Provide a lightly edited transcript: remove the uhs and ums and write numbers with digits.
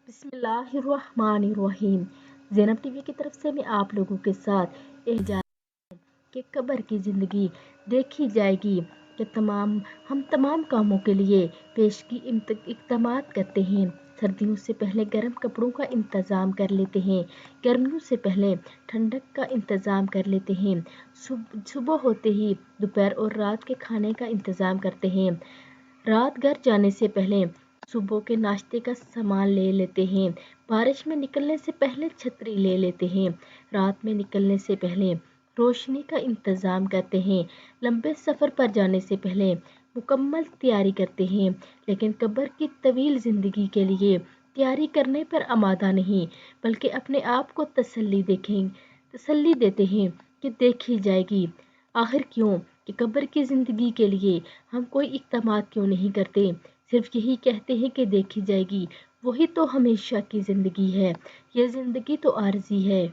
بسم اللہ الرحمن الرحیم۔ زینب ٹی وی کی طرف سے میں آپ لوگوں کے ساتھ کہ قبر کی زندگی دیکھی جائے گی کہ ہم تمام کاموں کے لیے پیشگی اقدامات کرتے ہیں۔ سردیوں سے پہلے گرم کپڑوں کا انتظام کر لیتے ہیں، گرمیوں سے پہلے ٹھنڈک کا انتظام کر لیتے ہیں، صبح ہوتے ہی دوپہر اور رات کے کھانے کا انتظام کرتے ہیں، رات گھر جانے سے پہلے صبح کے ناشتے کا سامان لے لیتے ہیں، بارش میں نکلنے سے پہلے چھتری لے لیتے ہیں، رات میں نکلنے سے پہلے روشنی کا انتظام کرتے ہیں، لمبے سفر پر جانے سے پہلے مکمل تیاری کرتے ہیں، لیکن قبر کی طویل زندگی کے لیے تیاری کرنے پر آمادہ نہیں، بلکہ اپنے آپ کو تسلی دیتے ہیں کہ دیکھی جائے گی۔ آخر کیوں کہ قبر کی زندگی کے لیے ہم کوئی اقدامات کیوں نہیں کرتے، صرف یہی کہتے ہیں کہ دیکھی جائے گی۔ وہی تو ہمیشہ کی زندگی ہے، یہ زندگی تو عارضی ہے۔